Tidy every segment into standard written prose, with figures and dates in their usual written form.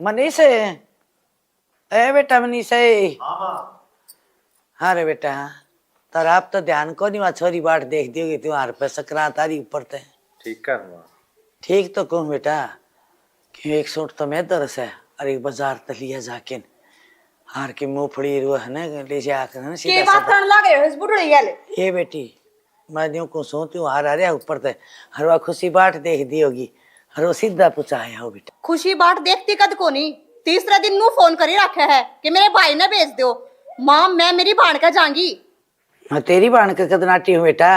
मनीष ए बेटा मनीष हाँ रे बेटा तर आप तो ध्यान को नहीं वहाँ छोरी बाट देख दियोगी तुम्हारे पे सकरात आ रही ऊपर ते ठीक कर ठीक तो कहूँ बेटा कि एक सूट तो मैं दरस है और एक बाजार तक लिया जाके हार की मूंगफली वो है ना ले जाकर ना के बात करने लगे हो इस बुढ़ड़ी वाले ये बेटी मैं यूं को सो तू हार आ रहा ऊपर ते हर वह खुशी बाट देख दी होगी हर वो सीधा पूछा आया हो बेटा खुशी बाट देखती कद को नहीं तीसरा दिन नू फोन करी रखा है कि मेरे भाई ने भेज दो मां मैं मेरी भाण का जाऊंगी। मैं तेरी बाण के कदनाटी हूँ बेटा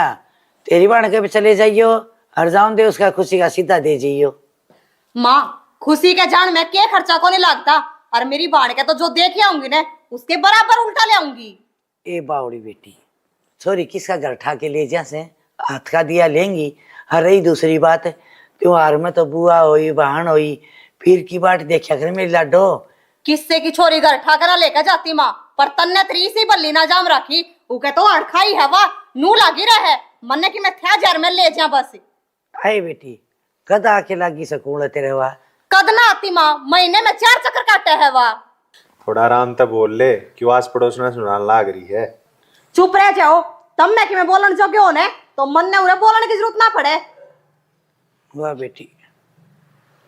तेरी बाण के भी चले जाइयो हर जाऊं दे उसका खुशी का सीधा दे जाइयो। माँ खुशी के जान में क्या खर्चा को नहीं लगता और मेरी भाण के तो जो देखे आऊंगी ना उसके बराबर उल्टा ले आऊंगी। ए बावड़ी बेटी छोरी किसका घर ठा के ले जा से हाथ का दिया लेंगी हर रही दूसरी बात त्योहार में तो बुआ होई बहन होई फिर की बाट देखा कर मेरी लाडो किससे की छोरी घर ठाकरा लेकर जाती माँ पर तन्ने त्री सी बल्ली ना जाम रखी उके तो अड़खाई हवा नू लागी रहे मन्ने की मैं थ्या जर में ले जा बस। आए बेटी कद आके लागी सकूल तेरे वा कद ना आती माँ महीने में 4 चक्कर काटे है वह। थोड़ा आराम तक बोल ले क्यों आस पड़ोस में सुनाने लाग रही है। चुप रह जाओ तब मैं कि मैं बोलन जोग्य होने तो मन ने उन्हें बोलने की जरूरत ना पड़े। वाह बेटी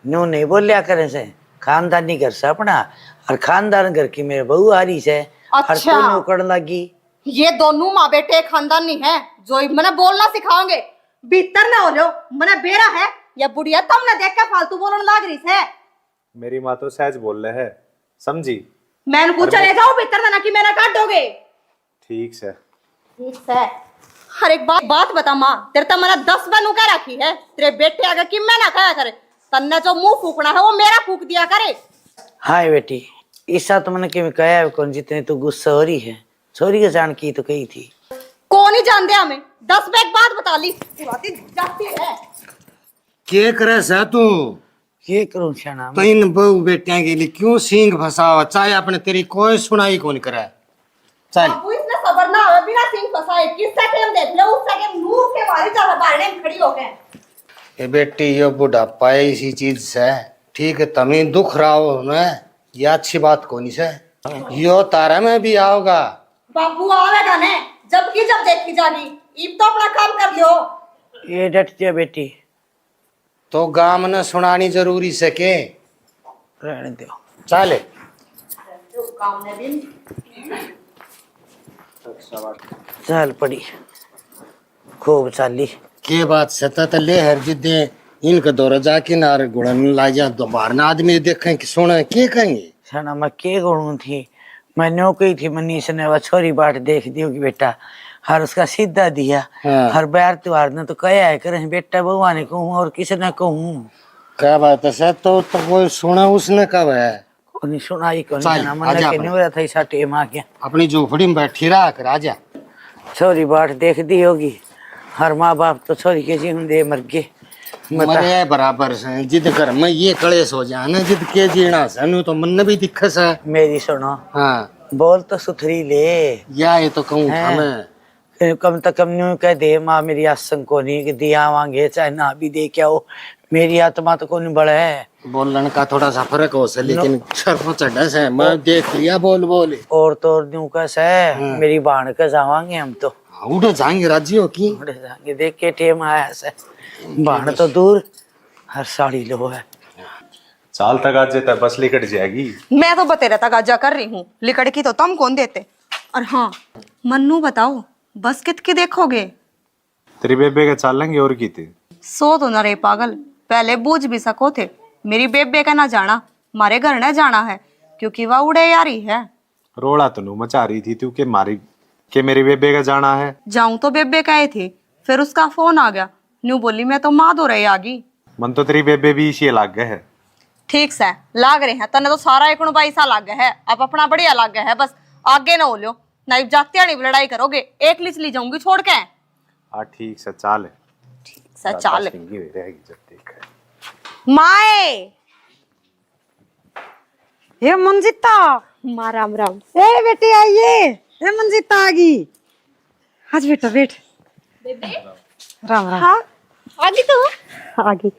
नो नहीं बोलिया करे से खानदानी घर से अपना और खानदान घर की मेरे बहू आ रही से अच्छा उकड़ लगी ये दोनों माँ बेटे खानदानी है जो मैंने बोलना सिखाओगे भीतर ना हो लो मैंने बेरा है या बुढ़िया तुमने देख के फालतू बोलने लाग रही है। मेरी माँ तो सहज बोल रहे है समझी मैंने पूछा ले जाओ भीतर ना कि मेरा काट दोगे। ठीक से हर एक बात बता माँ तेरे तो मैंने 10 बनू क्या रखी है तेरे बेटे आगे कि मैं ना खाया करे तन्ने जो मुंह फूकना है वो मेरा फूक दिया करे। हाय बेटी ईसा तो मैंने कि कहा कौन जितने तू गुस्सा हो रही है छोरी के जान की तो कही थी कौन ही जान दिया हमें 10 बैग बात बता ली जाती है के करे सा तू ये करूं शाना तो इन बहू बेटिया के लिए क्यों सींग फसावा चाहे अपने तेरी कोई सुनाई कौन करे चल बाबू इसने सबर ना हो बिना सिंह फसाए किस सेकंड देख लो उस सेकंड मुंह के मारे जा बारने में खड़ी हो गए। ये बेटी ये बुढ़ापा इसी चीज से ठीक है तमें दुख रहा हो ना ये अच्छी बात कोनी से यो तारा में भी आओगा बाबू आवेगा ने जब देखी जागी इब तो अपना काम कर लो। ये डट जा बेटी तो गांव ने सुनानी जरूरी से के रहने दो चले गांव ने भी चल पड़ी खूब चाली के बात सतत ले हर जिदे इनके दौरा जाके नार गुड़न ला जा दोबारा ना आदमी देखें कि सुने के कहेंगे शाना मैं के गुणू थी मैंने कही थी मनीष ने वह छोरी बाट देख दी होगी बेटा हर उसका सीधा दिया हाँ। हर बार त्योहार ने तो कहा है करें बेटा बउआ ने कहूँ और किसी ने कहूँ क्या बात है सर तो कोई सुना उसने कब है कोई सुनाई को चल, नहीं आजा मन के नहीं था ऐसा टेम आ गया अपनी झोपड़ी में बैठी रहा कर आजा छोरी बाट देख दी होगी हर माँ बाप तो छोरी के जीवन दे मर गए मरे बराबर से जिद कर मैं ये कलेश हो जाए ना जिद के जीना सनु तो मन भी दिक्कत है मेरी सुनो हाँ बोल तो सुथरी ले या ये तो कहूँ हैं? मैं कम तो कम न्यू कह दे माँ मेरी आसन को नहीं कि दिया मांगे चाहे ना भी दे क्या हो मेरी आत्मा तो कोई बड़ा है बोलने का थोड़ा सा फर्क हो से लेकिन सर चढ़ा से मैं देख लिया बोल और तो न्यू कैसे है मेरी बाण के जावांगे हम तो उठ जाएंगे राज्य हो की उड़ जाएंगे देख के टेम आया ऐसे बाण तो दूर हर साड़ी लो है चाल तक आज जेता बस लिकट जाएगी। मैं तो बतेरा तक आजा कर रही हूँ लिकड़ की तो तुम कौन देते। और हाँ मन्नू बताओ बस कितकी देखोगे तेरी बेबे के चाल लेंगे और की थे सो तो न रे पागल पहले बूझ भी सको थे मेरी बेबे का ना जाना मारे घर न जाना है क्योंकि वह उड़े यारी है। रोड़ा तो नू मचा रही थी तू के मेरी बेबे का जाना है जाऊं तो बेबे कहे थे फिर उसका फोन आ गया न्यू बोली मैं तो माँ दो रही आगी मन तो तेरी बेबे भी इसी लाग गए है। ठीक से लाग रहे हैं तने तो सारा एक पैसा लाग गया है अब अपना बढ़िया लाग गया है बस आगे ना हो लो नहीं जाते नहीं लड़ाई करोगे एक लिच ली जाऊंगी छोड़ के। हाँ ठीक से चाल है ठीक से चाल रहेगी जब देख माए ये मंजिता माँ राम राम ए बेटी आइए ए मंजिता आ गई आज बेटा बैठ राम राम हाँ आगे तो आगे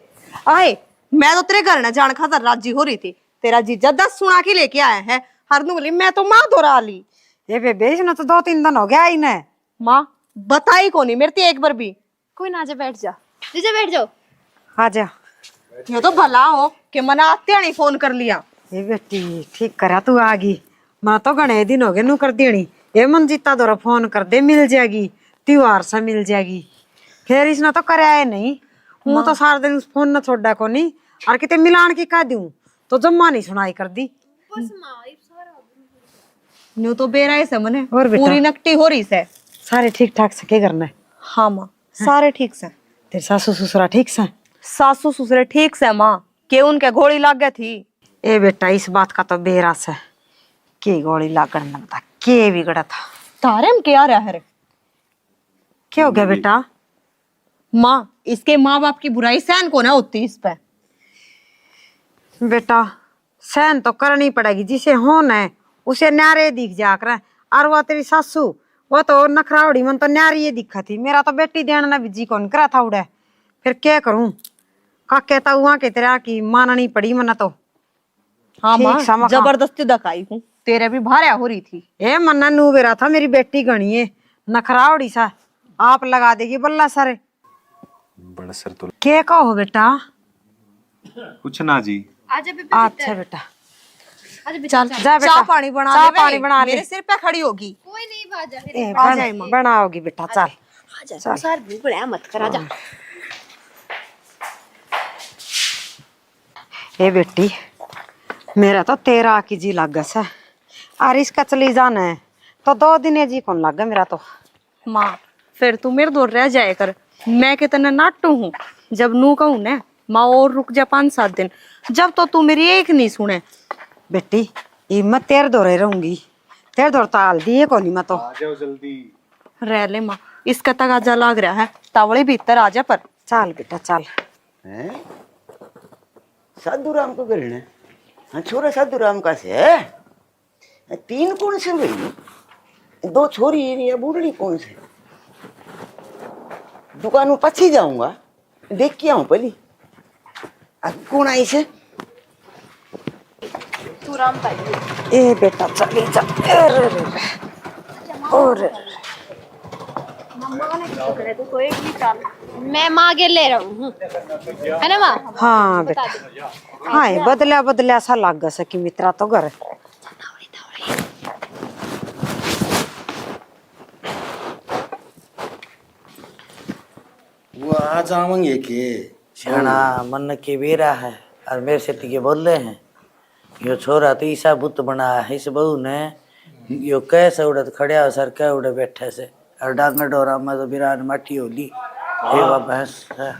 आए मैं तो तेरे घर न जाने खातर राजी हो रही थी तेरा जीजा 10 सुना के लेके आया है। हर नु बोली मैं तो माँ दोहरा ली। ये बेबे इसने तो 2-3 दिन हो गया इन्हें। माँ बताई को नहीं मेरे एक बार भी। कोई ना, जा बैठ जा, जीजा बैठ जाओ। आ जा। ये तो भला हो कि मना आते नहीं फोन कर लिया। ये बेटी ठीक करा तू आ गई। मैं तो घने दिन हो गए नू कर देनी। ये मंजीता दोरा फोन कर दे, मिल जाएगी त्योहार से मिल जाएगी। फिर इसने तो करे आए नहीं। हूँ तो सारा दिन फोन न छोड़ा को नहीं और कितने मिलान की कह दूं तो जम्मा नहीं सुनाई कर दी। न्यू तो बेरा है मने और बेटा? पूरी नकटी हो रही से। सारे ठीक ठाक से क्या करना है? हाँ माँ सारे ठीक से। तेरे सासू ससुरा ठीक से? सासू ससुरे ठीक से माँ के उनके गोली लग गई थी। ए बेटा इस बात का तो बेरा से के गोली लागण लगता के बिगड़ा था। तारे में क्या रहा है? क्या हो गया बेटा? माँ इसके माँ बाप की बुराई सहन को ना होती इस पे। बेटा सहन तो करनी पड़ेगी, जिसे होना है उसे न्यारे दिख जाकर। और वो तेरी सासू वो तो नखरावड़ी मन तो न्यारी ये दिखा थी। मेरा तो बेटी देना ना बिजी कौन करा था उड़े। फिर क्या करूं का कहता हुआ के तेरा की माननी पड़ी मना तो। हाँ ठीक माँ समझा। जबरदस्ती दखाई हूँ तेरे भी भारा हो रही थी। ए मन्ना नू बेरा था मेरी बेटी गणी है नखरावड़ी सा आप लगा देगी बल्ला सारे। बड़ा सर तो के कहो बेटा? कुछ ना जी। आजा बेबे, अच्छा बेटा चल जा बेटा चाय पानी बना चाय ले पानी बना ले। मेरे सिर पे खड़ी होगी। कोई नहीं, बाजा फिर। ए, बनाओगी बेटा चल। आजा सर भूख रहा मत कर, आजा। ए बेटी मेरा तो 13 की जी लागस है और इसका चली जाना है तो 2 दिन जी कौन लागा मेरा तो। माँ फिर तू मेरे दूर रह जाए कर। मैं कितना नाटू हूँ जब नू कहूँ ना माँ और रुक जा 5-7 दिन। जब तो तू मेरी एक नहीं सुने। बेटी ये मैं तेरे दौरे रहूंगी तेरे दौर ताल दिए को नहीं मैं तो। आ जाओ जल्दी। रह ले माँ इसका तगाजा लाग रहा है। तावड़े भीतर आ जा पर। चल बेटा चल। हैं? साधु राम को घर है? हाँ छोरा साधु राम का से है? 3 कौन से भाई? 2 छोरी या बूढ़ी कौन से? दुकान में पछी जाऊंगा देख के आऊं पहली। कौन आई से? तू राम ताई। ए बेटा चली जा। और मैं माँ के ले रहा हूँ, है ना माँ? हाँ बेटा हाँ ये बदला बदला सा लाग से कि मित्रा तो घर। वो आ जाएंगे के सियाना मन के बेरा है और मेरे से टिके बोल रहे हैं यो छोरा तो ईसा बुत बना है। इस बहू ने यो कैसे उड़त खड़िया सर कह उड़े बैठे से और डांगर डोरा में तो बिरान माटी होली भैंस है।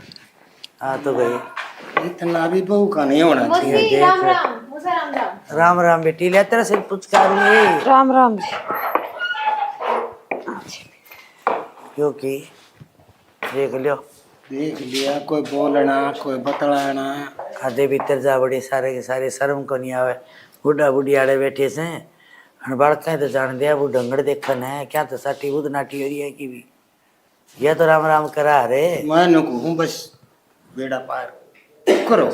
आ तो गई इतना भी बहू का नहीं होना चाहिए। देख राम राम, मुझे राम राम। राम राम बेटी ले तेरा सिर पुचकार ली राम राम जी। क्योंकि देख लियो देख लिया कोई बोलना कोई बतलाना। खादे भीतर जा बड़े सारे के सारे शर्म को नहीं आवे। बुढ़ा बुढ़ी आड़े बैठे से और बड़का तो जान दिया वो डंगड़ देखन है क्या तो साटी बुध नाटी हो रही है की भी। ये तो राम राम करा रे। मैं नको हूँ बस बेड़ा पार करो।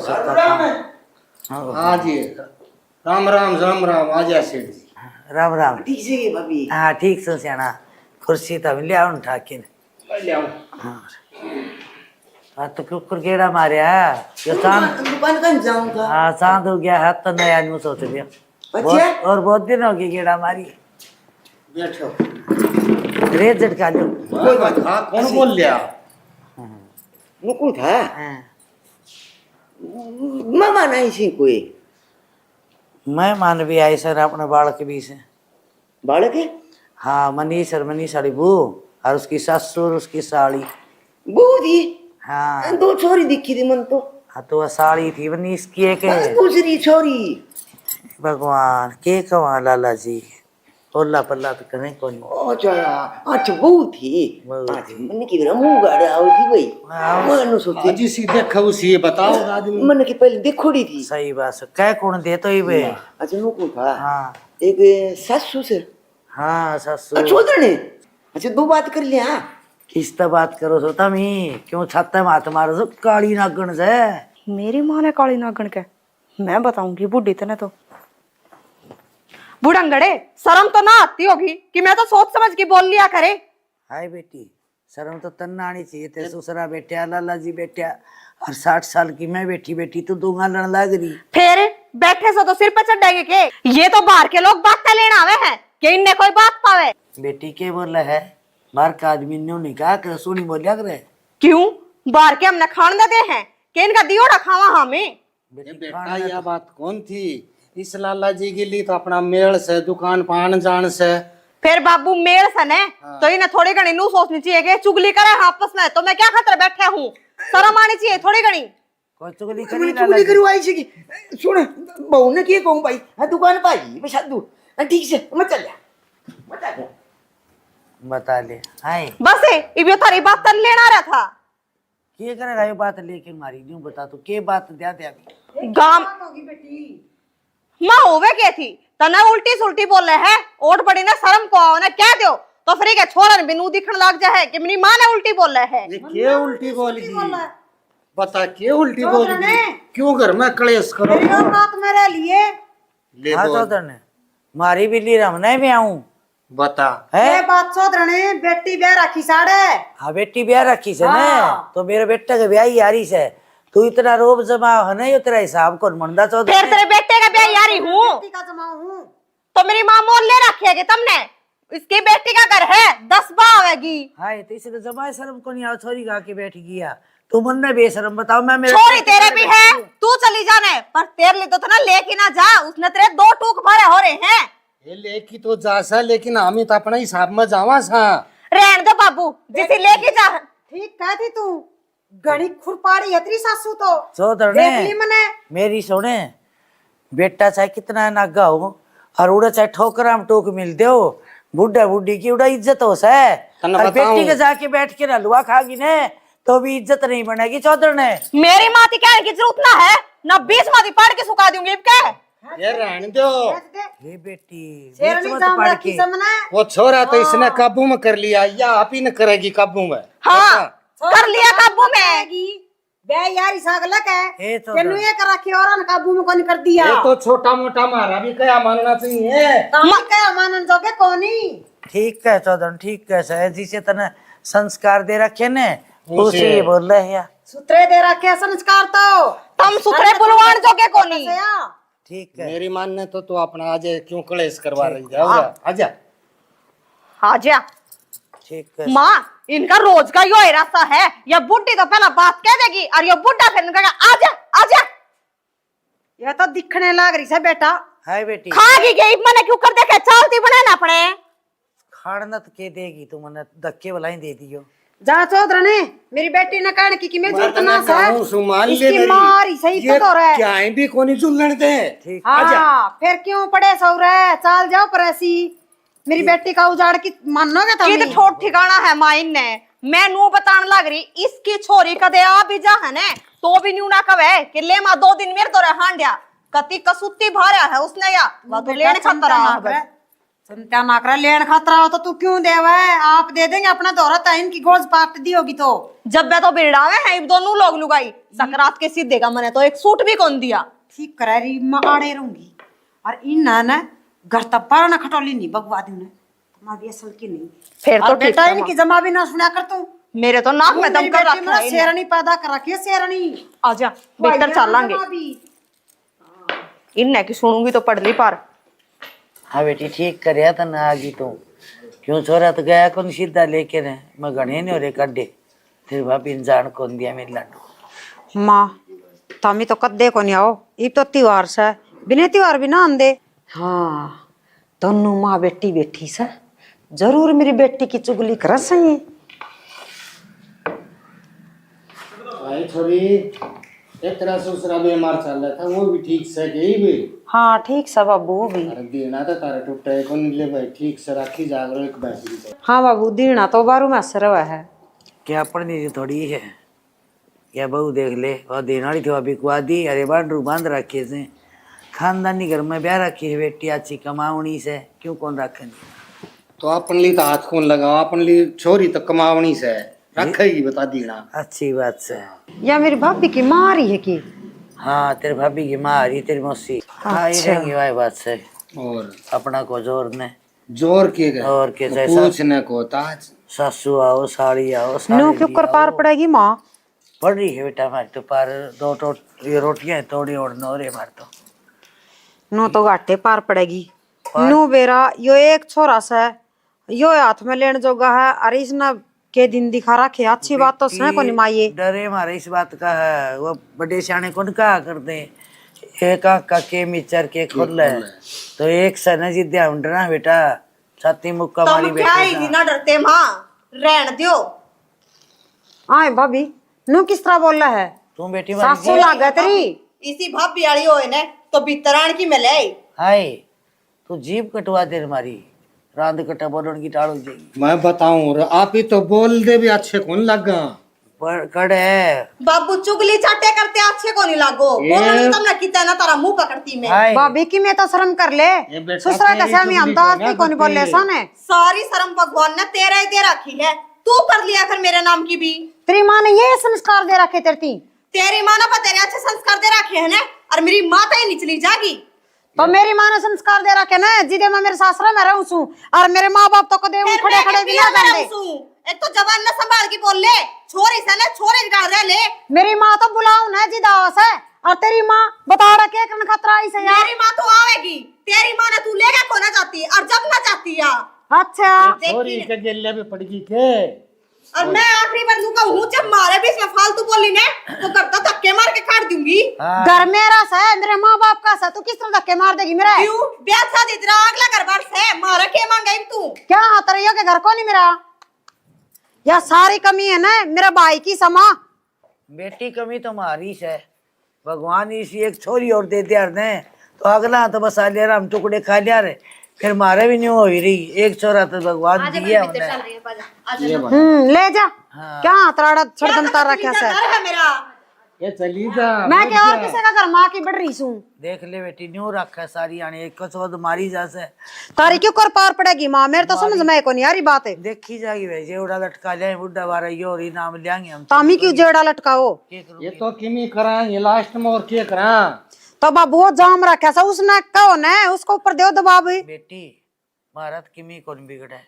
हाँ जी राम राम आ जा सेठ जी। राम राम। ठीक से भाभी। हाँ ठीक से सियाना कुर्सी तो मिल आओ ठाके ले आओ। हाँ तो कुकुर गेड़ा मारिया यो चांद दुकान कहाँ जाऊंगा? हाँ चांद हो गया है तो नया आदमी सोच लिया और बहुत दिन हो गए गेड़ा मारी। बैठो रेत झटका लो। कोई बात हाँ कौन बोल लिया? मुकुल था हाँ। मामा नहीं सी कोई मैं मान भी आई सर अपने बालक भी से। बालक है? हाँ मनीष और मनीषाड़ी बू और उसकी ससुर उसकी साड़ी। बहू थी? हाँ 2 छोरी दिखी थी मन तो। हाँ तो वह साड़ी थी मनीष की एक बस दूसरी छोरी। भगवान के कवा लाला जी ओला पल्ला तो करें कौन। अच्छा अच्छा बहू थी। बहू अच्छा मन की मेरा मुंह गाड़ा आओ थी भाई। मन सोचे जी सीधे खौसी बताओ आदमी। मन की पहले देखोड़ी थी। सही बात है कै कौन दे तो ही बे। अच्छा मुकुल था हाँ एक सासू से हाँ ससुर छोदने। अच्छा 2 बात कर लिया। किस तरह बात करो सो तमी क्यों छाते मात मारो सो काली नागण से। मेरी माँ ने काली नागण के मैं बताऊंगी बूढ़ी तने तो। बुढ़ंगड़े शर्म तो ना आती होगी कि मैं तो सोच समझ के बोल लिया करे। हाय बेटी, शर्म तो तन्ना आनी चाहिए। ते ससुरा बैठा, लाला जी बैठा, और 60 साल की मैं बैठी बैठी तू दूंगा लड़ लग रही। फिर बैठे सो तो सिर पे चढ़ेंगे के? ये तो बाहर के लोग बात का लेना आवे हैं कि इनने कोई बात पावे। बेटी के बोला है, बाहर का आदमी ने कहा कर सुनी बोलिया करे। क्यों? बाहर के हमने खान देते हैं कि इनका दियोड़ा खावा हमें। बेटा यह बात कौन थी? इस लाला जी के लिए तो अपना मेल से दुकान पान जान से। फिर बाबू मेल सन है तो इन्हें थोड़ी घनी नू सोचनी चाहिए कि चुगली करे आपस में। तो मैं क्या खतरे बैठे हूँ, शर्म आनी चाहिए थोड़ी घनी। कोई चुगली चुगली चुगली करवाई छी की सुन बहू ने की कहूं भाई हां दुकान पाई मैं साधु ठीक से मैं चल जा बता ले। हाय बस इबियो थारी बात तन लेना रहा था। के करेगा ये बात लेके मारी न्यू बता तू के बात दे दे अभी गाम माँ होवे के थी तना उल्टी सुल्टी बोल रहे है। ओट बड़ी ने शर्म को आओ ना कह दो तो फिर के छोरन बिनू दिखने लग जाए कि मेरी माँ ने उल्टी बोल रहे है। ये क्या उल्टी बोली? बता क्या उल्टी बोली? क्यों घर में कलेश करो? बात मेरे लिए ले हाँ बोल। तो ने मारी बिल्ली रमने में आऊं बता। है बात सोधरने बेटी ब्याह रखी साड़े। हाँ बेटी ब्याह रखी से ने तो मेरे बेटे के ब्याह ही यारी से तू इतना रोब जमा है ना ये तेरा हिसाब कौन मंदा चौधरी। फिर तेरे बेटे का ब्याह यारी हूँ तो मेरी माँ मोल ले रखेगी तुमने। इसकी बेटी का घर है 10 बा आवेगी। हाय तो इसे तो जमा शर्म को नहीं आओ छोरी गा के बैठ गया तू मन ने बेशरम बताओ। मैं मेरे छोरी तेरे भी है तू चली जाने पर तेरे लिए तो ना लेके ना जा। उसने तेरे 2 टूक भरे हो रहे हैं। ये लेकी तो जा सा लेकिन हम तो अपना हिसाब में जावा सा। रहन दो बाबू जिसे लेके जा। ठीक कहती तू गणी खुरपाड़ी है तेरी सासू तो। चौधर देख ली मने। मेरी सुने बेटा चाहे कितना नागा हो और उड़ा चाहे ठोकरा में टोक मिल दो बुढ़ा बुढ़ी की उड़ा इज्जत हो सा। और बेटी के जाके बैठ के हलवा खागी ने तो भी इज्जत नहीं बनेगी चौधर ने। मेरी माती कहने की जरूरत ना है ना 20 माती पढ़ के सुखा दूंगी क्या? ये रहने दो। ये बेटी शेरनी मत जाम पढ़ रखी के। समने। वो छोरा तो इसने काबू में कर लिया या आप ही न करेगी काबू में? हाँ कर लिया काबू में। ब्याह यारी सागलक है ए तो तेनू ये कर रखी और काबू में कोनी कर दिया। ये तो छोटा मोटा मारा भी क्या मानना चाहिए? काम क्या मानन जोगे कोनी। ठीक है चौधर ठीक है सर जिसे तने संस्कार दे रखे ने उसे बोल रहे हैं। सुतरे दे रखे संस्कार तो तुम सुथरे बुलवान जोगे कोनी। ठीक है मेरी मानने तो अपना आज क्यों कलेश करवा रही है? आजा आजा। ठीक है माँ इनका रोज का यो रास्ता है। या बुढ़ी तो पहला बात कह देगी और ये बुढ़ा फिर कहेगा आजा आजा। ये तो दिखने लग रही है बेटा। हाय बेटी खागी गई मैंने क्यों कर देखे चलती बनाना पड़े। खाना तो के देगी तू मने धक्के वाला ही दे दियो। जा चौधर ने मेरी बेटी ने कहने की मैं जरूरत ना सुमान इसकी मारी सही तो हो रहा है। क्या भी कोनी चुनने दे। ठीक हाँ फिर क्यों पड़े सौरे चाल जाओ परेसी मेरी बेटी का उजाड़ की मानोगे तुम? कित ठोट ठिकाना है माइन ने। मैं नू बताने लग रही इसकी छोरी कदे आ भी जा है ने तो भी न्यू ना कवे कि ले मां 2 दिन मेरे तो हांडिया कति कसुत्ती भारा है उसने या वो तो लेने खतरा है। चिंता ना करे लेन खतरा हो तो तू क्यों देवे? आप दे देंगे अपना दोहरा टाइम की गोज पाट दी होगी तो। जब मैं तो बिरड़ावे हैं इन दोनों लोग लुगाई सकरात के सीधे का मैंने तो एक सूट भी कौन दिया। ठीक करा रही मैं आड़े रहूंगी और इन ना घर तब पर ना खटोली नहीं बगवा दी तुम्हारी असल की नहीं। फिर तो बेटा इनकी जमा भी ना सुना कर तू। मेरे तो नाक में दम कर रखा है। शेरनी पैदा कर रखी है शेरनी। आजा बेहतर चलांगे इन्ने की सुनूंगी तो पढ़ ली पार। हाँ बेटी ठीक कर था ना आगी तू क्यों छोरा तो गया कौन सीधा लेके ने मैं गणे नहीं हो रे कड्डे फिर भाभी इंसान कौन दिया मेरे लाडू। माँ तमी तो कद्दे को नहीं आओ ये तो त्योहार से बिना त्योहार भी ना आंदे। हाँ दोनों माँ बेटी बैठी से जरूर मेरी बेटी की चुगली कर सही। भाई छोरी एक तरह से उसरा बीमार चल रहा था वो भी ठीक से गई भी। हाँ ठीक सब बाबू भी। अरे देना था तारा टूटा कौन ले भाई ठीक से राखी जागरो एक बैटरी से। हाँ बाबू दीना तो बारू में असर हुआ है। क्या पढ़नी थोड़ी है क्या बहू देख ले और देना थी अभी कुआ दी अरे बांडरू बांध रखे से खानदानी घर में ब्याह रखी है बेटी अच्छी कमावनी से क्यों कौन रखेंगे। तो अपन ली तो हाथ कौन लगाओ अपन ली छोरी तो कमावनी से रखेगी बता दीना। अच्छी बात से या मेरी भाभी की मारी है कि हाँ तेरे भाभी की माँ आ रही, तेरी मौसी आई रहेंगी भाई बात से। और अपना को जोर ने जोर के गए और के जैसा पूछने को ताज सासू आओ साड़ी आओ नू साड़ी क्यों कर पार पड़ेगी माँ? पड़ रही है बेटा हमारे तो पार ये रोटियां तोड़ी और नौरे हमारे तो नू तो घाटे पार पड़ेगी। नू बेरा यो एक छोरा सा यो हाथ में लेने जोगा है, अरे इसने के दिन दिखा रखे, अच्छी बात तो सुने को नहीं माये। डरे हमारे इस बात का है, वो बड़े सियाने कौन कहा करते एक आँख का के मिचर के खोल है तो एक सन जिद्दे हम डरा बेटा छाती मुक्का मारी तुम क्या बेटे ही ना डरते माँ, रहन दियो। आए भाभी नू किस तरह बोल रहा है? तुम बेटी सासू लागे तेरी। इसी भाभी आड़ी होए ने तो बितरान की मिले। हाय तू जीभ कटवा दे हमारी रांद कटा बोलन की टाल हो जाएगी। मैं बताऊं आप ही तो बोल दे भी अच्छे कौन लगा पर कड़ है बाबू चुगली चाटे करते अच्छे को नहीं लागो। बोलो नहीं तुमने कितना ना तारा मुंह पकड़ती मैं। हाय भाभी की मैं तो शर्म कर ले, ससुरा कैसे हम तो आज को नहीं बोल ले साने। सारी शर्म भगवान ने तेरा ही दे रखी है, तू कर लिया कर मेरे नाम की भी। तेरी माँ ने ये संस्कार दे रखे तेरी, तेरी माँ ने तेरे अच्छे संस्कार दे रखे है ना, और मेरी माँ तो ही निचली जागी। तो मेरी माँ ने संस्कार दे रखे ना, जिदे मैं मेरे सासरा में रहूं छू और मेरे माँ बाप तो कदे खड़े खड़े भी ना जाने। एक तो जवान न संभाल के बोल ले, छोरी से ना छोरे गाड़ दे ले। मेरी माँ तो बुलाऊ ना जिदावस है, और तेरी माँ बता रहा के करन खतरा आई से यार। मेरी माँ तो आवेगी, तेरी माँ ने तू लेगा को ना चाहती और जब ना चाहती है। अच्छा छोरी के गेले भी पड़गी के और मैं आखिरी बार नू कहूं जब मारे बीच में फालतू बोली ने तो करता धक्के मार के काट दूंगी। घर मेरा से, मेरे माँ बाप का से, तू किस तरह धक्के मार देगी मेरा? क्यों ब्याह शादी तेरा अगला घर बार से मारा के मांगा तू। क्या हाथ रही हो के घर को नहीं मेरा? या सारी कमी है ना मेरा भाई की समा। बेटी कमी तो हमारी है, भगवान इसी एक छोरी और दे दिया ने तो अगला तो बस आ लिया हम टुकड़े खा लिया रे, फिर मारे भी नहीं हो रही एक छोरा तो भगवान दिया हमने। ले जा क्या हाथ राड़ा छड़दमता रखा से। है मेरा ये चली जा मैं क्या और किसी का घर माँ की बढ़ रही हूँ? देख ले बेटी न्यू रखा है सारी आने एक कसवद मारी जा से तारी क्यों कर पार पड़ेगी माँ? मेरे तो समझ में को नहीं यारी बात है। देखी जाएगी भाई जेवड़ा लटका जाए बुढ़ा बारा ये और इनाम लेंगे हम। तामी क्यों जेड़ा लटकाओ? ये तो किमी करा ये लास्ट में और के करा तो बाबू वो जाम रखा सा उसने कहो ना उसको ऊपर दो दबाव। बेटी भारत किमी कौन बिगड़ा है,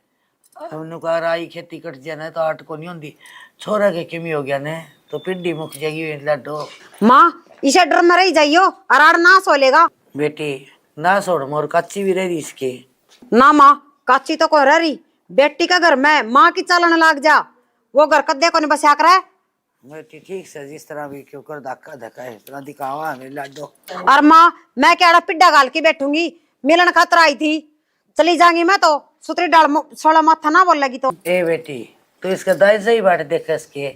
हमने कहा राई खेती कट जाना है तो आट को नहीं होती, छोरा के किमी हो गया ने तो पिंडी मुख जाएगी लड्डो। माँ इसे डर में रही जाइयो अराड़ ना सोलेगा। बेटी ना छोड़ मोर कच्ची भी रही इसके ना माँ काची तो को रही बेटी का घर में माँ की चालन लाग जा, वो घर कद्दे को नहीं बसा कर। बेटी ठीक से जिस तरह भी क्यों कर धक्का धक्का है इतना दिखावा हमें लड्डो। और माँ मैं क्या पिड्डा गाल के बैठूंगी, मिलन खातर आई थी चली जाऊंगी मैं तो सुतरी डाल सोला माथा ना बोल लगी तो। ए बेटी तो इसका दाई सही बात देख इसके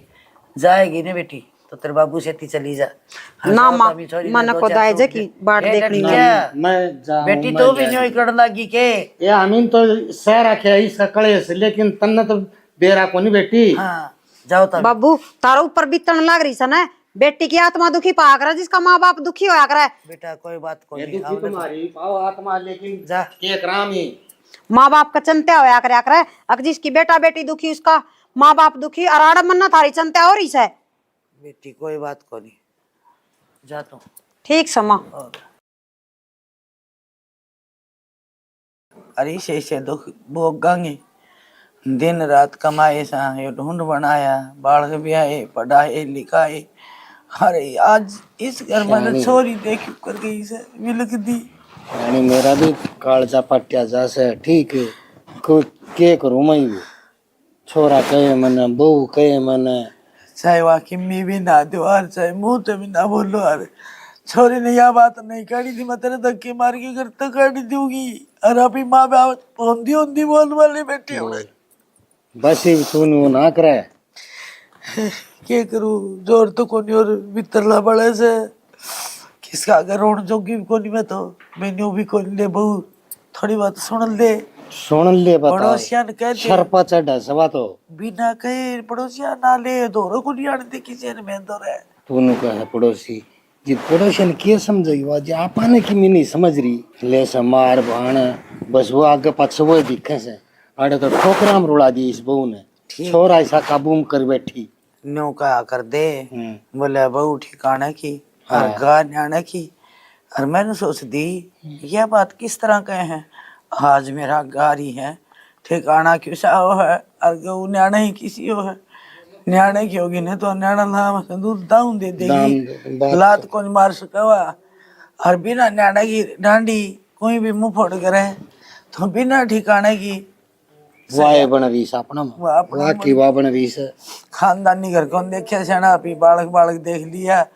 जाएगी ना बेटी तो तेरे बाबू से चली जा। ना माँ मन को दाई जे की बाट देखनी है। मैं जाऊं बेटी तो भी नहीं करने लगी के ये हमीन तो सह रखे इसका कलेश लेकिन तन्ने तो बेरा को नहीं बेटी। हाँ जाओ तब बाबू तारो ऊपर बीतन लग रही सन है, बेटी की आत्मा दुखी पा कर जिसका माँ बाप दुखी होया करे। बेटा कोई बात को ये नहीं दुखी तुम्हारी पाओ आत्मा लेकिन जा के कराम ही माँ बाप का चंत्या होया करे अगर जिसकी बेटा बेटी दुखी उसका माँ बाप दुखी और आड़ा मन्ना थारी चंत्या हो रही है। बेटी कोई बात को नहीं जा तू ठीक समा अरे से दुख भोग गांगे दिन रात कमाए सा ये ढूंढ बनाया बाढ़ ब्याहे पढ़ाए लिखाए। अरे आज इस घर में छोरी देख कर गई से विलक दी यानी मेरा भी कालजा पट्टिया जैसे ठीक है को के करूं मैं भी छोरा कहे मने बहू कहे मने चाहे वाकई में भी ना दो और चाहे मुंह तो भी ना बोलो। अरे छोरी ने यह बात नहीं करी थी मैं तेरे धक्के मार के घर तक काट दूंगी और अभी माँ बाप होंदी होंदी बोल वाले बैठे हुए बस ही तूने ना करे क्या करूं जोर तो कोनी और बितरला बड़े से किसका अगर रोण जोगी भी कोनी मैं तो मैंने भी कोनी ले बहू थोड़ी बात सुन ले बता पड़ोसिया ने कह दे शरपा चढ़ा सवा तो बिना कहे पड़ोसिया ना ले दोरो को नहीं आने किसी ने मैं दो रहा तूने कहा पड़ोसी जी पड़ोसी ने क्या समझी आज आपाने की मैं नहीं समझ रही ले से मार भाण बस वो आगे पाछे वो दिखे से अरे तो ठोकराम रुला दी इस बहू ने छोरा ऐसा काबू में कर बैठी न्यू कहा कर दे बोले बहू ठिकाने की और गा न्याणे की। और मैंने सोच दी यह बात किस तरह कहे हैं, आज मेरा गारी है ठिकाना किसा हो है और गऊ न्याणे ही किसी हो है। न्याणे की होगी नहीं तो न्याणा नाम से दूध दाऊं दे देगी, लात को नहीं मार सकेगा। और बिना न्याणे की डांडी कोई भी मुंह फोड़ करे तो बिना ठिकाने की वाह बन रही से अपना वाह की वाह बन रही से। खानदानी घर कौन देखा सेना अभी बालक बालक देख लिया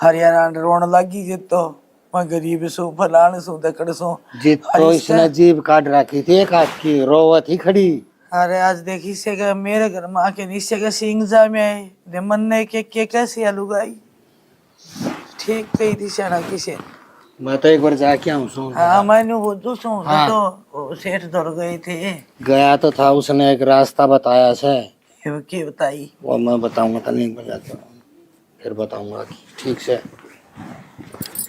हरियाणा रोन लगी जित तो मैं गरीब सो फलान सो दकड़ सो जित तो इसने जीभ काट रखी थी एक हाथ की रोवत ही खड़ी। अरे आज देखी से का मेरे घर में आके नीचे का सिंह जा में आए दे मन ने के कैसी लुगाई ठीक कही थी सेना किसे। मैं तो एक बार जाके आऊं सो। हाँ मैंने वो दूसरों तो सेठ दौड़ गए थे। गया तो था, उसने एक रास्ता बताया से। क्या बताई? वो मैं बताऊंगा तो नहीं बताता, फिर बताऊंगा ठीक से।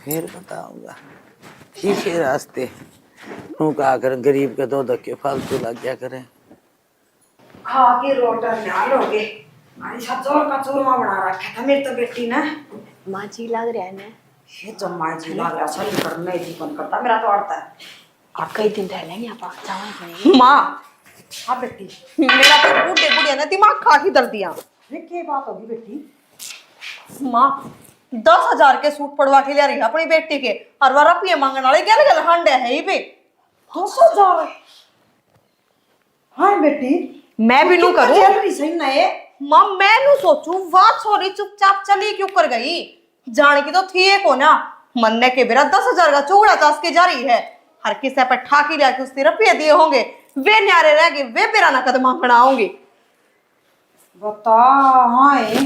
फिर बताऊंगा किसी रास्ते कहा कर गरीब के दो धक्के फालतू लग गया करे। खा के रोटर न्याल हो गए। अरे छचोर का चूरमा बना रखा था मेरी तो बेटी ने। माँ जी लग रहा है ना, ये जम्मा जी लग रहा सही करना ही बंद करता मेरा तो अड़ता है। आप कई दिन रह लेंगे, आप जाना पड़ेगा। माँ हाँ बेटी, मेरा तो बूढ़े बुढ़िया ने दिमाग खा की दर दिया। ये क्या बात होगी बेटी? माँ 10,000 के सूट पड़वा के ले रही है अपनी बेटी के और वह रुपये मांगने वाले गल गल हांडे है ही पे 10,000। हाँ बेटी, मैं भी नू करूं। ज्वेलरी सही ना है। माँ मैं नू सोचूं वाह छोरी चुपचाप चली क्यों कर गई, जाने की तो थी एक हो ना। मन्ने के बेरा 10,000 का चूड़ा चास के जा रही है, हर किसी पे ठाकी लाके उसने रुपये दिए होंगे, वे न्यारे रह गए, वे बेरा ना कदम मांगना होंगे। बता हाँ है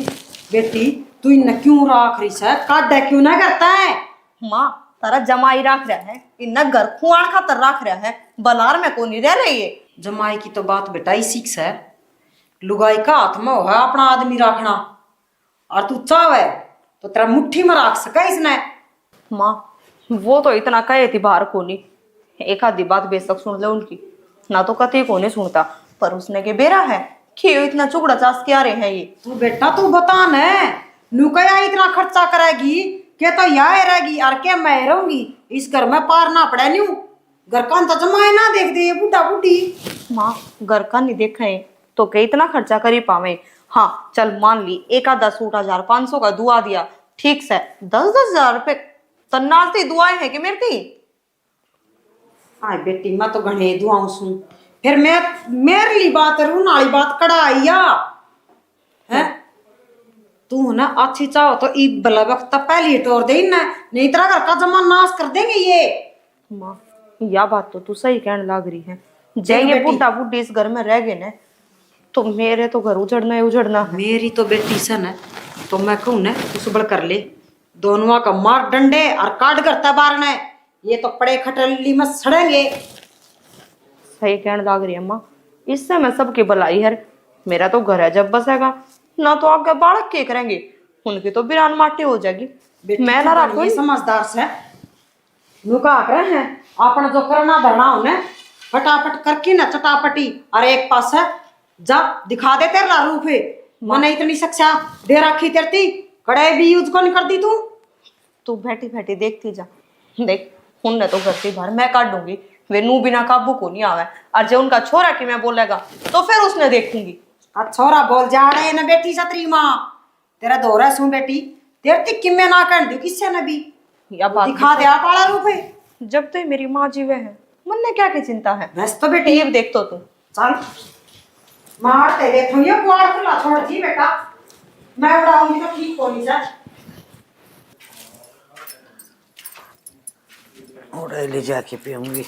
बेटी, तू इन क्यों राख रही है, काटा क्यों ना करता है? माँ तारा जमाई रख रहा है, इन्ना घर खुआन खातर रख रहा है, बलार में को नहीं रह रही है। जमाई की तो बात बेटा ही सीख है, लुगाई का हाथ में हो है अपना आदमी रखना, और तू चाहे तो तेरा मुट्ठी में रख सका इसने। माँ वो तो इतना कहे थी बाहर को नहीं, एक आधी बात बेशक सुन ले उनकी, ना तो कते को नहीं सुनता, पर उसने के बेरा है कि इतना चुगड़ा चास के आ रहे हैं ये। तू बेटा तू बता न, नू क्या इतना खर्चा करेगी के तो यहाँ रहेगी और क्या मैं रहूंगी, इस घर में पार ना पड़े न्यू, घर का तो जमाए ना देख दे बूढ़ा बूढ़ी। माँ घर का नहीं देखे तो क्या इतना खर्चा कर ही पावे। हाँ चल मान ली एक आधा सूट 1,500 का दुआ दिया, ठीक से 10,000 रुपए तन्नाती दुआएं है कि मेरी थी। हाँ बेटी मैं तो घने दुआऊं सुन, फिर मैं मेरे लिए बात रू नाली बात कड़ाइया है। तू ना अच्छी चाहो तो ई भला वक्त पहले तोड़ दे ना, नहीं तेरा घर का जमा नाश कर देंगे ये। माँ यह बात तो तू सही कहने लग रही है, जय ये बुढ़ा बुढ़ी इस घर में रह गए ना तो मेरे तो घर उजड़ना है उजड़ना है। मेरी तो बेटी सन है तो मैं कहूँ ना तू सुबह कर ले, दोनों का मार डंडे और काट करता बारने, ये तो पड़े खटली में सड़ेंगे। सही कहने लग रही है माँ, इससे मैं सबकी भलाई है, मेरा तो घर है जब बसेगा ना तो आगे बालक के करेंगे, उनकी तो बिरान माटी हो जाएगी। मैं ना रखूं समझदार से नुका रहे हैं अपना जो करना धरना उन्हें फटाफट करके ना चटापटी, और एक पास है जब दिखा दे तेरा रूप है, मैंने इतनी शिक्षा दे रखी तेरती कड़े भी यूज कौन कर दी तू बैठी बैठी देखती जा, देख उनने तो घर से बाहर मैं काट दूंगी, वे नू बिना काबू को नहीं आवे, और जो उनका छोरा कि मैं बोलेगा तो फिर उसने देखूंगी। छोरा बोल जा रहे ना बेटी सतरी माँ, तेरा दोहरा सुन बेटी तेरती किम्मे ना कर दू किससे न भी या बात दिखा दे आप आला रूप है। जब तो मेरी माँ जीवे है मन ने क्या की चिंता है, बस तो बेटी ये देख तो तू चल मारते देखो ये कुआड़ खुला छोड़ दी बेटा, मैं उड़ाऊंगी तो ठीक होनी जा। उड़े ले जाके पीऊंगी।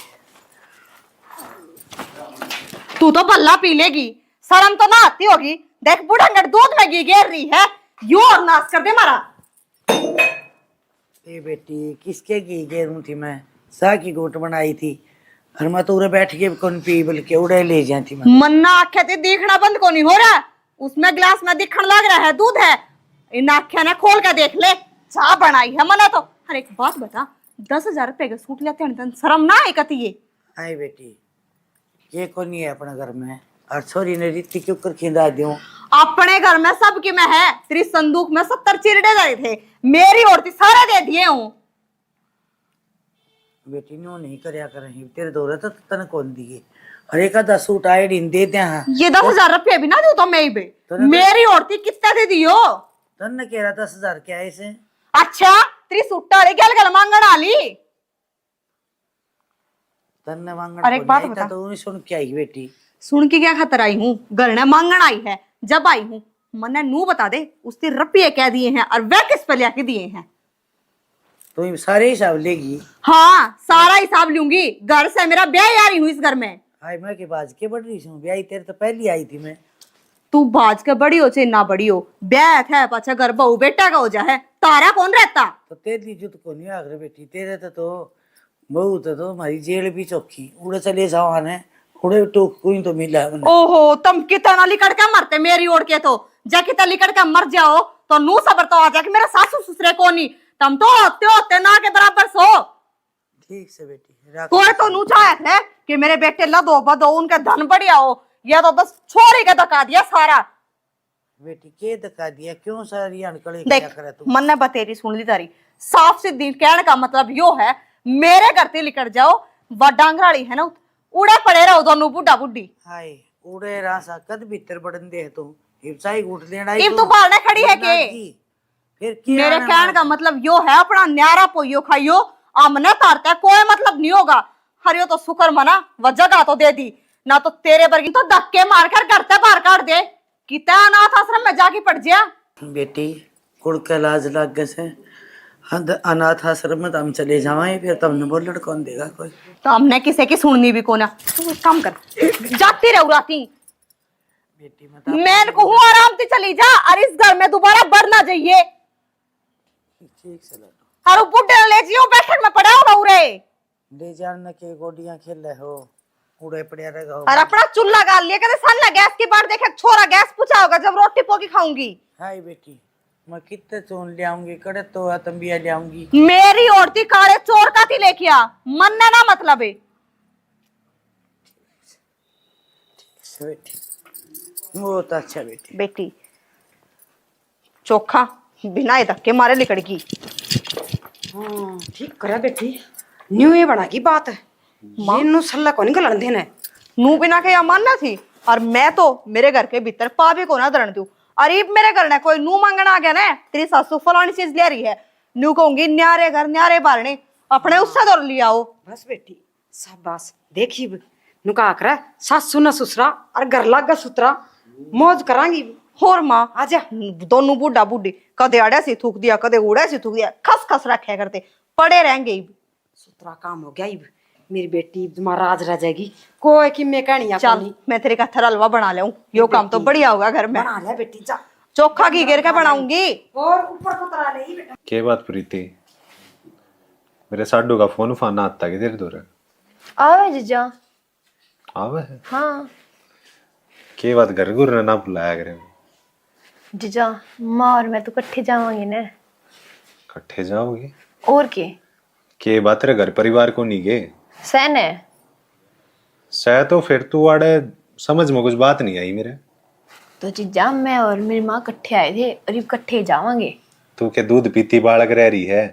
तू तो बल्ला पी लेगी, शर्म तो ना आती होगी, देख बुढ़ंगड़ दूध में घी घेर रही है, यो और नाश कर दे मारा। ए बेटी किसके की गेरूं थी मैं, सा की गोट बनाई थी और मैं तो उरे बैठ के कौन पी बल्कि उड़े ले जाती मैं। मन्ना आखे ते देखना बंद को नहीं हो रहा, उसमें ग्लास में दिखने लग रहा है दूध है, इन आखे ने खोल के देख ले चाह बनाई है मना तो। हर एक बात बता, 10,000 रुपए का सूट लेते हैं शर्म ना है कती ये? आई बेटी ये कौन नहीं है अपने घर में, और छोरी ने रीति क्यों कर खिंदा दूं। अपने घर में सबकी में है, तेरी संदूक में 70 चिरडे गए थे, मेरी औरती सारे दे दिए हूँ। बेटी ने वो नहीं करया करें तेरे दौरे तो तने कौन दिए अरे का 10 सूट आए दिन दे दे हाँ ये 10,000 रुपये भी ना दू तो मैं ही बे। मेरी औरती कितने दे दियो? तन्ने कह रहा 10,000 क्या है इसे अच्छा तेरी सुट्टा वाली गल गल मांगण आली। तन्ने मांगण अरे एक को बात नहीं आई था बता। तो उन्हें सुन के आई बेटी सुन के क्या खतर आई हूँ? घर ने मांगण आई है, जब आई हूँ मन्ने नू बता दे उसके रुपये क्या दिए हैं और वह किस पे लेके दिए हैं। तो ये सारे हिसाब लेगी हाँ सारा हिसाब लूंगी। घर से मेरा ब्याह आ रही हूँ इस घर में। हाय मैं के बाज के बढ़ रही हूँ ब्याही तेरे तो पहली आई थी मैं तू बाज के बड़ी हो चाहे ना बड़ी हो, ब्याह है पाछा घर बहू बेटा का हो जाए, तारा कौन रहता? तो तेरी इज्जत को नहीं आकर बेटी तेरे तो बहुत तो हमारी जेल भी चौकी उड़े चले जाओ आने उड़े टोक कोई तो मिला है उन्हें। ओहो तुम कितना लिकड़ के मरते मेरी ओर के तो जा कितना लिकड़ के मर जाओ तो नू सबर तो आ जाए कि मेरा सासू ससुरे को नहीं। तुम तो होते ना के बराबर सो। ठीक से बेटी राख कोई तो नू चाहत है कि मेरे बेटे लदो बदो उनका धन बढ़िया हो, या तो बस छोरी के धका दिया सारा। बेटी के धक्का दिया क्यों सारी अनकड़े देख क्या करे तू मन ने बतेरी सुन ली तारी साफ सीधी कहने का मतलब यो है मेरे घर से लिकड़ जाओ व डांगराड़ी है ना उड़े पड़े रहो दोनों बुढ़ा बुढ़ी। हाय उड़े रासा कद भीतर बड़न दे तू हिपसाई उठ लेना इब तू बाहर खड़ी है के? फिर क्या मेरे कहने का मतलब यो है अपना न्यारा पोयो खाइयो आमने तारता कोई मतलब नहीं होगा। हरियो तो शुक्र मना व जगह तो दे दी ना तो तेरे वर्गी तो धक्के मार कर करते बाहर काट दे कितना अनाथ आश्रम में जाके पड़ जा। बेटी कुड़ के लाज लाग गए से अनाथ आश्रम में तो हम चले जावाए फिर तुमने बोल लड़ कौन देगा कोई तो हमने किसी की सुननी भी कोना। तू एक काम कर जाती रहू राती बेटी मत मैं कहूँ आराम से चली जा और इस घर में दोबारा बढ़ना चाहिए। ठीक से लड़ो और बुढ़े ले जियो बैठक में पड़ा हो रे ले जान के गोडियां खेल रहे हो उड़े पड़े रहेगा और अपना चूल्हा गाल लिया कहते सन ना गैस की बात देखे छोरा गैस पूछा होगा जब रोटी पोकी खाऊंगी। हाय बेटी मैं कितने चून ले आऊंगी कड़े तो तंबिया ले आऊंगी मेरी औरती काले चोर का थी लेके आ मन ना मतलब है। बेटी बहुत अच्छा बेटी बेटी चोखा बिना ये धक्के मारे लिकड़गी। हाँ ठीक करा बेटी न्यू ये बड़ा की बात है ये नु सल्ला को निकलन देना नू बिना के मानना थी और मैं तो मेरे घर के भीतर पावे को ना दरण दू। अरे मेरे घर ने कोई नू मांगना आ गया ना तेरी सासू फलानी चीज ले रही है नू कहूंगी न्यारे घर न्यारे बारने अपने उससे दौर लिया आओ। बस बेटी शाबाश देखी नु का करा सासू न ससुरा और घर लागा सुतरा मौज करांगी और माँ आजा दोनों बूढ़ा बूढ़ी कदे अड़े से थूक दिया कदे उड़े से थूक दिया खस खस रखे करते पड़े रहेंगे। सुतरा काम हो गया इब मेरी बेटी तुम्हारा राज रह जाएगी कोई की मैं कहानी चल मैं तेरे का थर हलवा बना ले यो काम तो बढ़िया होगा घर में। बना ले बेटी जा चोखा घी गिर के बनाऊंगी। और ऊपर कुतरा ले बेटा के बात प्रीति मेरे साडू का फोन फाना आता है किधर दूर है आवे जीजा। आवे है हाँ के बात घर गुर ना बुलाया करे जीजा माँ और मैं तो इकट्ठे जावांगे ना। इकट्ठे जाओगे और के बात रे घर परिवार को नहीं गए सहन है सह तो फिर तू आड़े समझ में कुछ बात नहीं आई मेरे तो जीजा मैं और मेरी माँ इकट्ठे आए थे और इकट्ठे जावांगे। तू के दूध पीती बालक रह रही है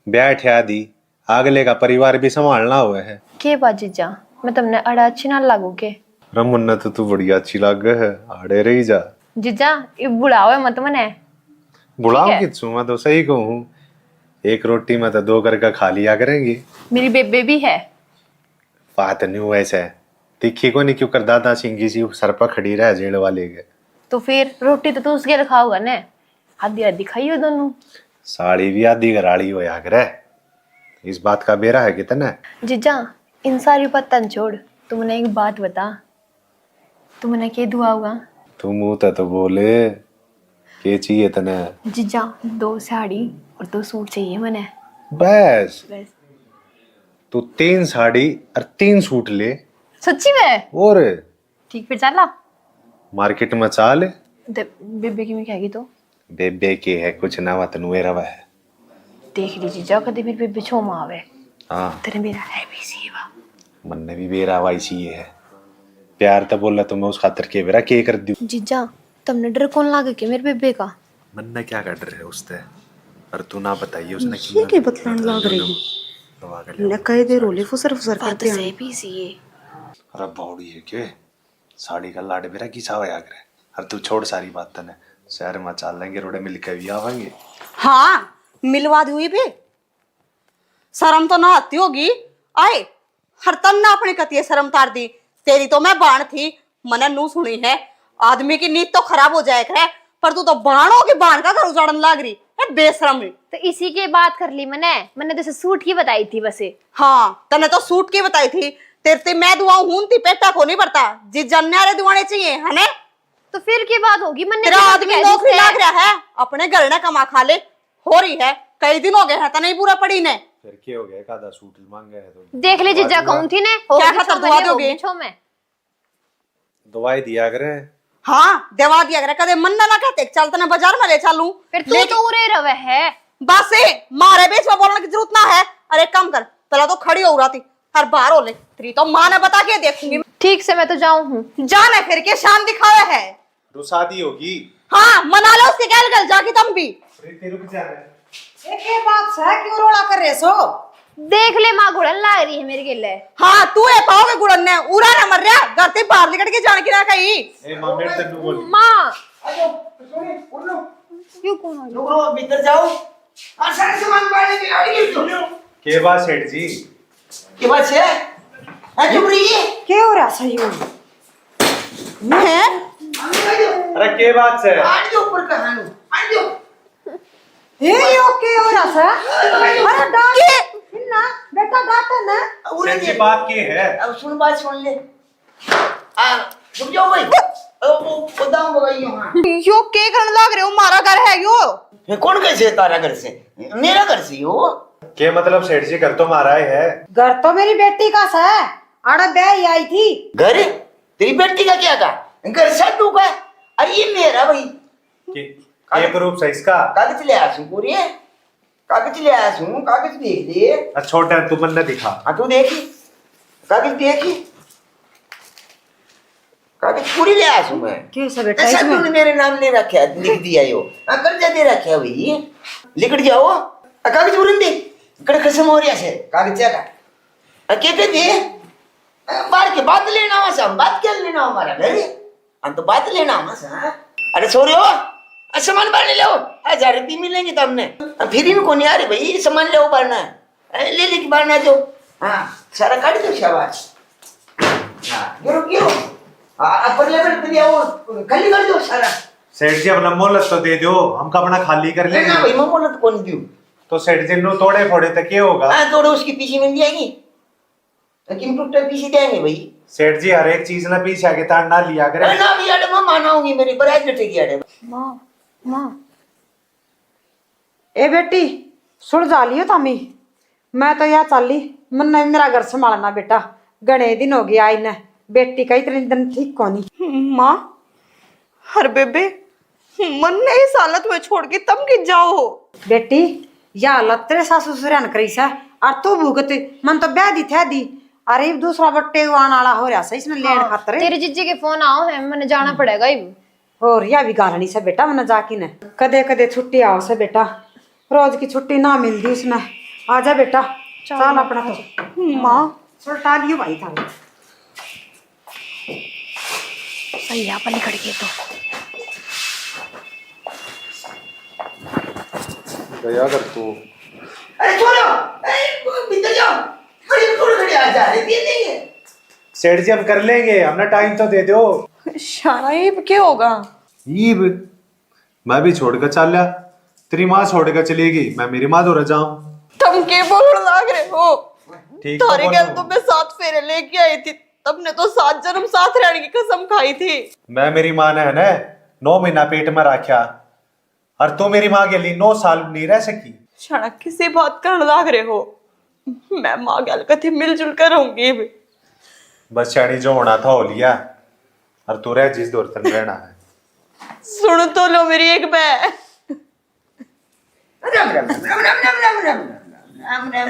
ब्याह ठिया दी अगले का परिवार भी संभालना हुआ है के बात जीजा मैं तुमने अड़ा अच्छी ना लागू के रमुन्ना तो तू बड़ी अच्छी लग है आड़े रही जा जीजा ये बुढ़ाओ मत मने बुलाओ किसू मैं तो सही कहूँ एक रोटी में तो 2 करके खा लिया करेंगे। मेरी बेबे भी है बात नहीं हुआ ऐसे तीखी को नहीं क्यों कर दादा सिंगी सी सर पर खड़ी रह जेल वाले के तो फिर रोटी तो तू उसके रखा होगा ना आधी आधी खाइयो दोनों। साड़ी भी आधी घराड़ी हो या करे इस बात का बेरा है कितना जीजा इन सारी बातन छोड़ तुमने एक बात बता तुमने के दुआ होगा तू मुंह तो बोले के चाहिए तने जीजा 2 साड़ी और 2 सूट चाहिए मैंने बस बस। तू 3 साड़ी और 3 सूट ले सच्ची में और ठीक फिर चला मार्केट में चाल बेबे की मैं कहेगी तो बेबे के है कुछ ना मत नुएरा है देख लीजिए जा कदे फिर बेबे छो माँ आवे हाँ तेरे मेरा है भी सी वा मन ने भी बेरा वाइसी है प्यार तो बोला तो मैं उस खातर के बेरा के कर दूं जीजा तुमने डर कौन लागे के मेरे बेबे का मन ने क्या कर रहे उससे और तू ना बताइए उसने ये के बतलान लाग रही है दवा के लिए। ले कई देर होले फुसर फुसर करते हैं अरे बौड़ी है के साड़ी का लाड मेरा किसा होया करे। अरे तू छोड़ सारी बात तने, शहर में चल लेंगे रोडे मिल के भी आवेंगे। हाँ मिलवा दी हुई भी शर्म तो ना आती होगी आए हर तन ना अपने कतिये शर्म तार दी। तेरी तो मैं बाण थी मने नू सुनी है आदमी की नीयत तो खराब हो जाए करे पर तू तो बाणों की बाण का घर उजाड़न लाग रही है बेशरम। तो इसी की बात कर ली मैंने तो सूट की बताई थी वैसे। हाँ तने तो सूट की बताई थी तेरे ते मैं दुआ हूं ती पेटा को नहीं पड़ता जिस जानने वाले दुआने चाहिए है ने। तो फिर की बात होगी मैंने तेरा आदमी नौकरी लाग रहा है अपने घर ने कमा खा ले हो रही है कई दिन हो गए हैं तने पूरा पड़ी ने। फिर क्या हो गया एक आधा सूट मांगे है तो देख ले जीजा कहूं थी ने क्या खतर दुआ दोगे मैं दवाई दिया करे। हाँ देवा दिया करे कदे मन ना कहते चल तने बाजार में ले चलूं फिर तू तो उरे रवे है बस मारे बीच में बोलने की जरूरत ना है। अरे कम कर पहला तो खड़ी हो रहा थी हर बार हो ले तेरी तो माँ ने बता के देखूंगी। ठीक से मैं तो जाऊं हूँ जाने फिर के शान दिखाया है तो शादी होगी। हाँ मना लो उसके गल गल जाके तुम भी रुक जा एक बात से क्यों रोड़ा कर रहे सो? देख ले माँ घुड़न लाग रही है मेरे गिले। हाँ तू है पाओगे गुड़न ने उरा ना मर रहा घर से बाहर निकल के जाने की ना कहीं। ए मां मेरे तन्नू बोल माँ क्यों कौन आ लो भीतर जाओ और सारे सामान बाहर के आएंगे तो के बात सेठ जी के बाद से चुप रहिए। क्या हो रहा सही हो? मैं अरे के बात से आज जो ऊपर कहानी आज जो ये यो क्या हो रहा सा? अरे डांट ना बेटा डांट ना। सेठ जी बात की है। अब सुन बात सुन ले रुक जाओ भाई वो दाम बगाइयो। हाँ यो के करने लग रहे हो मारा घर है यो। ये कौन कैसे तारा घर से मेरा घर से हो के मतलब सेठ जी घर तो मारा है। घर तो मेरी बेटी का सा है आड़ा ब्याह आई थी। घर तेरी बेटी का क्या का घर साधु का अरे ये मेरा भाई एक रूप से इसका कागज ले आया पूरी कागज ले आया कागज देख ले। छोटा तू मन ने दिखा। हाँ तू देखी कागज देखी कागज पूरी ले आया मैं। कैसे बेटा ऐसा इसमें? तूने मेरे नाम ले रखा है लिख दिया यो कर्जा दे रखा है भाई लिख जाओ कागज पूरी दे कड़ खसम हो रहा है कागज का क्या कहते बार के बात लेना हुआ हम बात क्या लेना हमारा घर हम तो बात लेना हुआ। अरे सो रहे हो सामान बाहर ले लो 1000 रुपये मिलेंगे तो हमने फिर इनको नहीं आ रही भाई सामान ले बारना ले लेके बारना जो। हाँ सारा काट दो शाबाश। हाँ गिरो गिरो अपर लेवल पे दिया वो खाली कर दो सारा। सेठ जी अपना मोहलत तो दे दो हम अपना खाली कर लेंगे। ना भाई मैं मोहलत कौन दूं तो सेठ जी नो तोड़े फोड़े तक क्या होगा। हाँ तोड़ो उसकी पीछे मिल जाएगी कंप्यूटर पीछे देंगे भाई। सेठ जी हर एक चीज ना पीछे आगे तार ना लिया करे। ना भैया मैं मानाऊंगी मेरी बरात बैठेगी अरे माँ माँ ए बेटी सुन जा लियो तामी मैं तो यहाँ चल ली मन ने मेरा घर संभालना बेटा घने दिन हो गया आई ने बेटी का इतने दिन ठीक कोनी। माँ हर बेबे मन ने इस हालत में छोड़ के तम की जाओ। बेटी या हालत तेरे सासू ससुर ने करी सा और तू भूगत मन तो ब्याह दी थे दी अरे दूसरा बट्टे आने वाला हो रहा सही इसने लेन खातर तेरे जीजे के फोन आओ है मैंने जाना पड़ेगा ही। और या भी गालनी से बेटा मन जाकी ने कदे कदे छुट्टी आओ से बेटा रोज की छुट्टी ना मिलती उसने आजा बेटा चल अपना तो माँ सुलटा लियो भाई था सही यहाँ पर निकल गए तो गया कर तू। अरे छोड़ो भीतर जाओ खड़ी खड़ी आ जा रही दे देंगे। सेठ जी हम कर लेंगे हमने टाइम तो दे दो। शाना ये क्या होगा ईब मैं भी छोड़ कर चल लिया तेरी माँ छोड़ कर चलेगी मैं मेरी माँ दौरा जाऊं। तुम के बोलने लग रहे हो ठीक तो तारे बोल गल रहा तो हूं। मैं 7 फेरे लेके आई थी तब ने तो 7 जन्म साथ रहने की कसम खाई थी। मैं मेरी माँ ने है ना 9 महीना पेट में रखा और तू मेरी माँ के लिए 9 साल नहीं रह सकी। शाना किसी बात करने लग रहे हो मैं माँ गल कथी मिलजुल कर रहूंगी। बस शानी जो होना था हो लिया और तू रह जिस दौर तक रहना है। सुन तो लो मेरी एक मैं राम राम राम राम राम राम राम राम राम राम राम